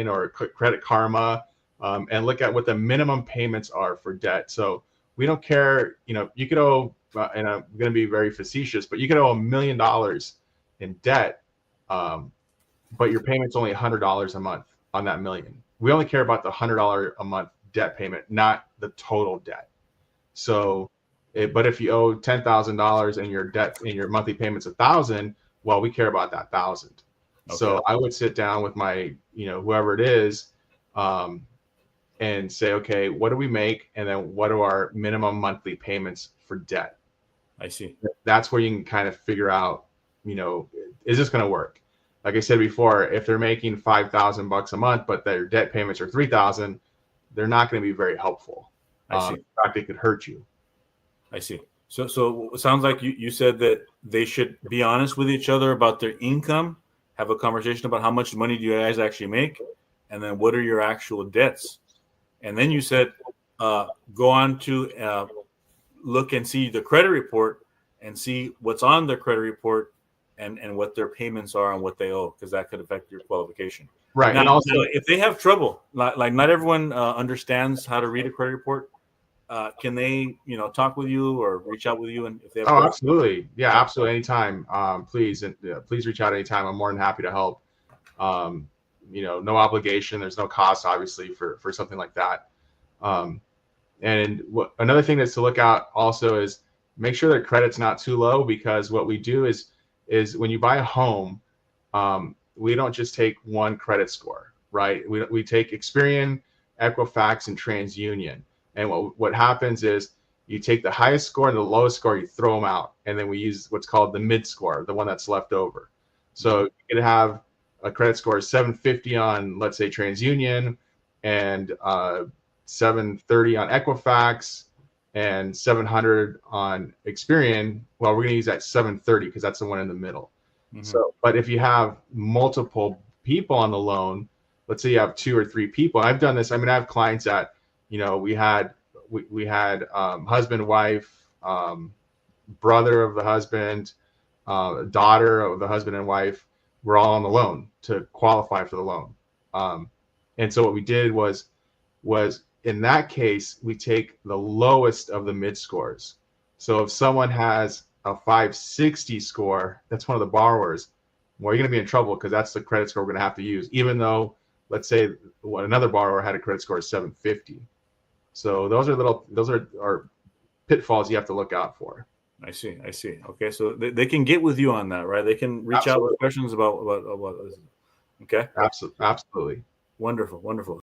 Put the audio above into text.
or Credit Karma, and look at what the minimum payments are for debt. So we don't care, you could owe, and I'm going to be very facetious, but you could owe $1 million in debt, but your payment's only $100 a month on that million. We only care about the $100 a month debt payment, not the total debt. So, but if you owe $10,000 and your debt and your monthly payment's $1,000, well, we care about that 1,000. Okay. So I would sit down with my, whoever it is, and say, okay, what do we make? And then what are our minimum monthly payments for debt? I see. That's where you can kind of figure out, is this going to work? Like I said before, if they're making $5,000 a month, but their debt payments are $3,000, they're not going to be very helpful. I see. In fact, it could hurt you. I see. So it sounds like you said that they should be honest with each other about their income, have a conversation about how much money do you guys actually make, and then what are your actual debts. And then you said go on to look and see the credit report and see what's on their credit report and what their payments are and what they owe, because that could affect your qualification. Right. Now, and also, if they have trouble, like not everyone understands how to read a credit report, can they, talk with you or reach out with you? And if they have absolutely. Yeah, absolutely. Anytime. Please reach out anytime. I'm more than happy to help. No obligation. There's no cost, obviously, for something like that. And another thing that's to look out also is make sure that credit's not too low, because what we do is when you buy a home, we don't just take one credit score, right? We take Experian, Equifax, and TransUnion. And what happens is you take the highest score and the lowest score, you throw them out, and then we use what's called the mid score, the one that's left over. So you could have a credit score of 750 on, let's say, TransUnion, and 730 on Equifax, and 700 on Experian. Well, we're going to use that 730 because that's the one in the middle. Mm-hmm. So, but if you have multiple people on the loan, let's say you have 2 or 3 people. I've done this. I mean, I have clients that, we had husband, wife, brother of the husband, daughter of the husband and wife. We're all on the loan to qualify for the loan. And so what we did was in that case, we take the lowest of the mid scores. So if someone has a 560 score, that's one of the borrowers, well, you're going to be in trouble because that's the credit score we're going to have to use, even though, let's say, another borrower had a credit score of 750. So those are pitfalls you have to look out for. I see. Okay, so they can get with you on that, right? They can reach out with questions about. Okay. Absolutely. Wonderful.